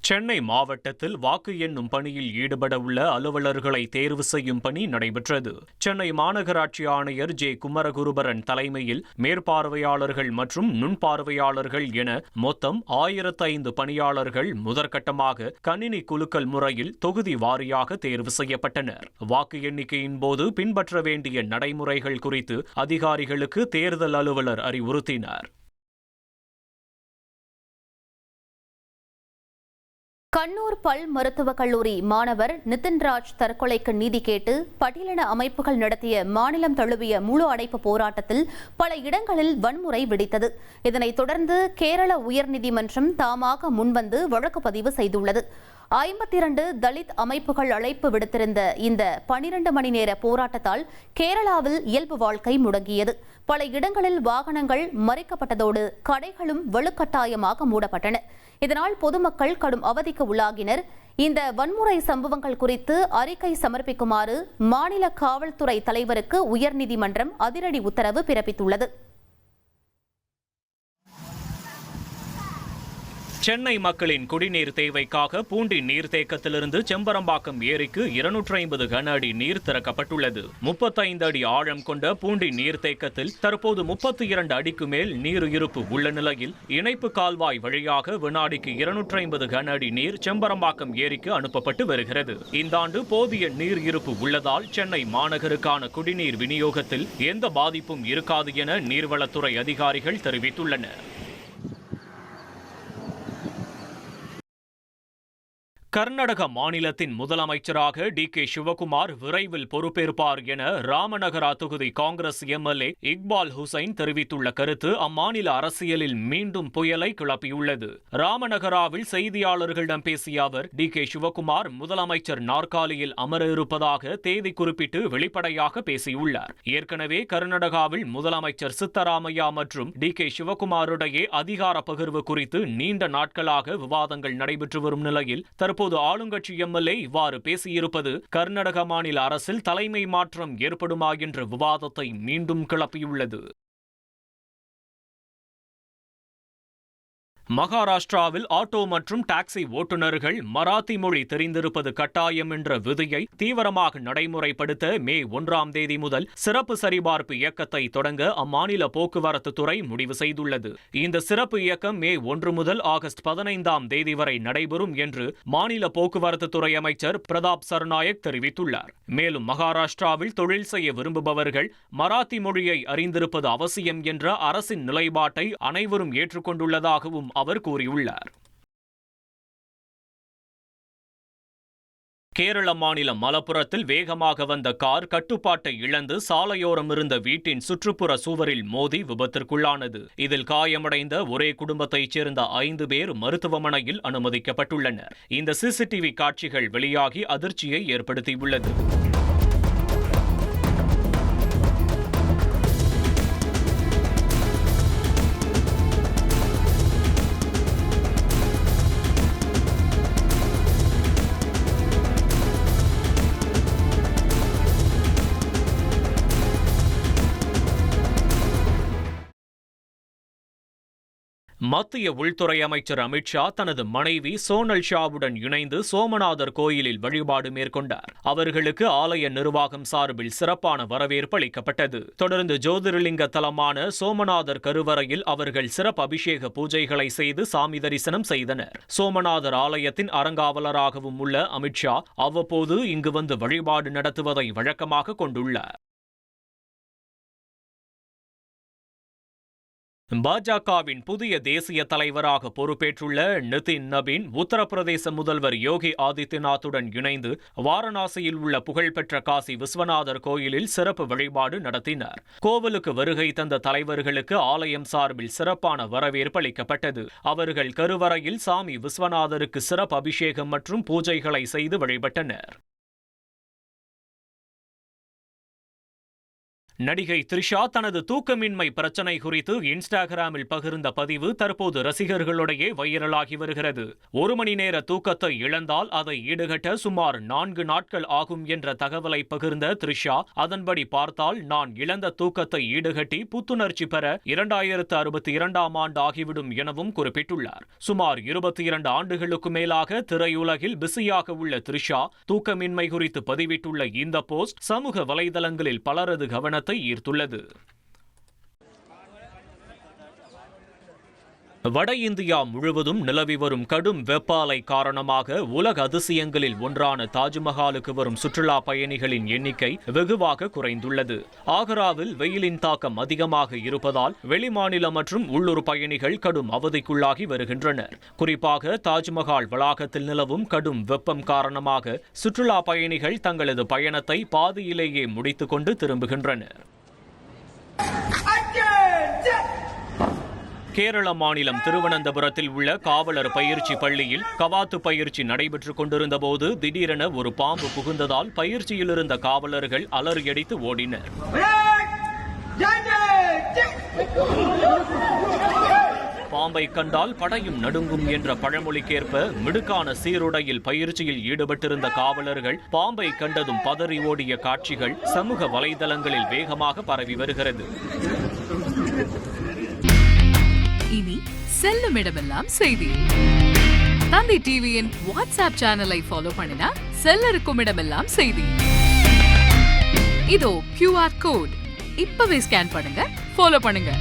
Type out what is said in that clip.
சென்னை மாவட்டத்தில் வாக்கு எண்ணும் பணியில் ஈடுபட உள்ள அலுவலர்களை தேர்வு செய்யும் பணி நடைபெற்றது. சென்னை மாநகராட்சி ஆணையர் ஜே குமரகுருபரன் தலைமையில் மேற்பார்வையாளர்கள் மற்றும் நுண்பார்வையாளர்கள் என மொத்தம் 1005 பணியாளர்கள் முதற்கட்டமாக கணினி குலுக்கல் முறையில் தொகுதி வாரியாக தேர்வு செய்யப்பட்டனர். வாக்கு எண்ணிக்கையின் போது பின்பற்ற வேண்டிய நடைமுறைகள் குறித்து அதிகாரிகளுக்கு தேர்தல் அலுவலர் அறிவுறுத்தினார். கண்ணூர் பல் மருத்துவக் கல்லூரி மாணவர் நிதின்ராஜ் தற்கொலைக்கு நீதி கேட்டு பட்டியலின அமைப்புகள் நடத்திய மாநிலம் தழுவிய முழு அடைப்பு போராட்டத்தில் பல இடங்களில் வன்முறை வெடித்தது. இதனைத் தொடர்ந்து கேரள உயர்நீதிமன்றம் தாமாக முன்வந்து வழக்கு பதிவு செய்துள்ளது. 52 தலித் அமைப்புகள் அழைப்பு விடுத்திருந்த இந்த 12 மணி நேர போராட்டத்தால் கேரளாவில் இயல்பு வாழ்க்கை முடங்கியது. பல இடங்களில் வாகனங்கள் மறிக்கப்பட்டதோடு கடைகளும் வலுக்கட்டாயமாக மூடப்பட்டன. இதனால் பொதுமக்கள் கடும் அவதிக்கு உள்ளாகினர். இந்த வன்முறை சம்பவங்கள் குறித்து அறிக்கை சமர்ப்பிக்குமாறு மாநில காவல்துறை தலைவருக்கு உயர்நீதிமன்றம் அதிரடி உத்தரவு பிறப்பித்துள்ளது. சென்னை மக்களின் குடிநீர் தேவைக்காக பூண்டி நீர்த்தேக்கத்திலிருந்து செம்பரம்பாக்கம் ஏரிக்கு 250 கன அடி நீர் திறக்கப்பட்டுள்ளது. 35 அடி ஆழம் கொண்ட பூண்டி நீர்த்தேக்கத்தில் தற்போது 32 அடிக்கு மேல் நீர் இருப்பு உள்ள நிலையில் இணைப்பு கால்வாய் வழியாக வினாடிக்கு 250 கன அடி நீர் செம்பரம்பாக்கம் ஏரிக்கு அனுப்பப்பட்டு வருகிறது. இந்த ஆண்டு போதிய நீர் இருப்பு உள்ளதால் சென்னை மாநகருக்கான குடிநீர் விநியோகத்தில் எந்த பாதிப்பும் இருக்காது என நீர்வளத்துறை அதிகாரிகள் தெரிவித்துள்ளனர். கர்நாடக மாநிலத்தின் முதலமைச்சராக டி.கே. சிவகுமார் விரைவில் பொறுப்பேற்பார் என ராமநகரா தொகுதி காங்கிரஸ் எம்எல்ஏ இக்பால் ஹுசைன் தெரிவித்துள்ள கருத்து அம்மாநில அரசியலில் மீண்டும் புயலை கிளப்பியுள்ளது. ராமநகராவில் செய்தியாளர்களிடம் பேசிய அவர் டி.கே. சிவகுமார் முதலமைச்சர் நாற்காலியில் அமர இருப்பதாக தேதி குறிப்பிட்டு வெளிப்படையாக பேசியுள்ளார். ஏற்கனவே கர்நாடகாவில் முதலமைச்சர் சித்தராமையா மற்றும் டி.கே. சிவகுமாருடைய அதிகார பகிர்வு குறித்து நீண்ட நாட்களாக விவாதங்கள் நடைபெற்று வரும் நிலையில் தற்போது ஆளுங்கட்சி எம்எல்ஏ இவ்வாறு பேசியிருப்பது கர்நாடக மாநில அரசில் தலைமை மாற்றம் ஏற்படுமா என்ற விவாதத்தை மீண்டும் கிளப்பியுள்ளது. மகாராஷ்டிராவில் ஆட்டோ மற்றும் டாக்ஸி ஓட்டுநர்கள் மராத்தி மொழி தெரிந்திருப்பது கட்டாயம் என்ற விதியை தீவிரமாக நடைமுறைப்படுத்த மே 1ஆம் தேதி முதல் சிறப்பு சரிபார்ப்பு இயக்கத்தை தொடங்க அம்மாநில போக்குவரத்து துறை முடிவு செய்துள்ளது. இந்த சிறப்பு இயக்கம் மே 1 முதல் ஆகஸ்ட் 15ஆம் தேதி வரை நடைபெறும் என்று மாநில போக்குவரத்து துறை அமைச்சர் பிரதாப் சர்நாயக் தெரிவித்துள்ளார். மேலும் மகாராஷ்டிராவில் தொழில் செய்ய விரும்புபவர்கள் மராத்தி மொழியை அறிந்திருப்பது அவசியம் என்ற அரசின் நிலைப்பாட்டை அனைவரும் ஏற்றுக்கொண்டுள்ளதாகவும் அவர் கூறியுள்ளார். கேரள மாநிலம் மலப்புரத்தில் வேகமாக வந்த கார் கட்டுப்பாட்டை இழந்து சாலையோரம் இருந்த வீட்டின் சுற்றுப்புற சுவரில் மோதி விபத்திற்குள்ளானது. இதில் காயமடைந்த ஒரே குடும்பத்தைச் சேர்ந்த 5 பேர் மருத்துவமனையில் அனுமதிக்கப்பட்டுள்ளனர். இந்த சிசிடிவி காட்சிகள் வெளியாகி அதிர்ச்சியை ஏற்படுத்தியுள்ளது. மத்திய உள்துறை அமைச்சர் அமித்ஷா தனது மனைவி சோனல் ஷாவுடன் இணைந்து சோமநாதர் கோயிலில் வழிபாடு மேற்கொண்டார். அவர்களுக்கு ஆலய நிர்வாகம் சார்பில் சிறப்பான வரவேற்பு அளிக்கப்பட்டது. தொடர்ந்து ஜோதிர்லிங்க தலமான சோமநாதர் கருவறையில் அவர்கள் சிறப்பு அபிஷேக பூஜைகளை செய்து சாமி தரிசனம் செய்தனர். சோமநாதர் ஆலயத்தின் அறங்காவலராகவும் உள்ள அமித்ஷா அவ்வப்போது இங்கு வந்து வழிபாடு நடத்துவதை வழக்கமாக கொண்டுள்ளார். பாஜகவின் புதிய தேசிய தலைவராக பொறுப்பேற்றுள்ள நிதின் நபீன் உத்தரப்பிரதேச முதல்வர் யோகி ஆதித்யநாத்துடன் இணைந்து வாரணாசியில் உள்ள புகழ்பெற்ற காசி விஸ்வநாதர் கோயிலில் சிறப்பு வழிபாடு நடத்தினார். கோவிலுக்கு வருகை தந்த தலைவர்களுக்கு ஆலயம் சார்பில் சிறப்பான வரவேற்பு அளிக்கப்பட்டது. அவர்கள் கருவறையில் சாமி விஸ்வநாதருக்கு சிறப்பு அபிஷேகம் மற்றும் பூஜைகளை செய்து வழிபட்டனர். நடிகை த்ரிஷா தனது தூக்கமின்மை பிரச்சனை குறித்து இன்ஸ்டாகிராமில் பகிர்ந்த பதிவு தற்போது ரசிகர்களிடையே வைரலாகி வருகிறது. 1 மணி நேர தூக்கத்தை இழந்தால் அதை ஈடுகட்ட சுமார் 4 நாட்கள் ஆகும் என்ற தகவலை பகிர்ந்த த்ரிஷா, அதன்படி பார்த்தால் நான் இழந்த தூக்கத்தை ஈடுகட்டி புத்துணர்ச்சி பெற 2062ஆம் ஆண்டு ஆகிவிடும் எனவும் குறிப்பிட்டுள்ளார். சுமார் 22 ஆண்டுகளுக்கு மேலாக திரையுலகில் பிஸியாக உள்ள த்ரிஷா தூக்கமின்மை குறித்து பதிவிட்டுள்ள இந்த போஸ்ட் சமூக வலைதளங்களில் பலரது கவனத்தை ஈர்த்துள்ளது. வட இந்தியா முழுவதும் நிலவி வரும் கடும் வெப்ப அலை காரணமாக உலக அதிசயங்களில் ஒன்றான தாஜ்மஹாலுக்கு வரும் சுற்றுலா பயணிகளின் எண்ணிக்கை வெகுவாக குறைந்துள்ளது. ஆக்ராவில் வெயிலின் தாக்கம் அதிகமாக இருப்பதால் வெளிமாநில மற்றும் உள்ளூர் பயணிகள் கடும் அவதிக்குள்ளாகி வருகின்றனர். குறிப்பாக தாஜ்மஹால் வளாகத்தில் நிலவும் கடும் வெப்பம் காரணமாக சுற்றுலா பயணிகள் தங்களது பயணத்தை பாதியிலேயே முடித்துக் கொண்டு திரும்புகின்றனர். கேரள மாநிலம் திருவனந்தபுரத்தில் உள்ள காவலர் பயிற்சி பள்ளியில் கவாத்து பயிற்சி நடைபெற்றுக் கொண்டிருந்தபோது திடீரென ஒரு பாம்பு புகுந்ததால் பயிற்சியில் இருந்த காவலர்கள் அலறியடித்து ஓடினர். பாம்பை கண்டால் படையும் நடுங்கும் என்ற பழமொழிக்கேற்ப மிடுக்கான சீருடையில் பயிற்சியில் ஈடுபட்டிருந்த காவலர்கள் பாம்பை கண்டதும் பதறி ஓடிய காட்சிகள் சமூக வலைதளங்களில் வேகமாக பரவி வருகிறது. இனி செல்லும் இடமெல்லாம் செய்தி. தந்தி டிவியின் வாட்ஸ்அப் சேனலை ஃபாலோ பண்ணினா செல்ல இருக்கும் இடமெல்லாம் செய்தி. இதோ QR கோட் இப்பவே ஸ்கேன் பண்ணுங்க, ஃபாலோ பண்ணுங்க.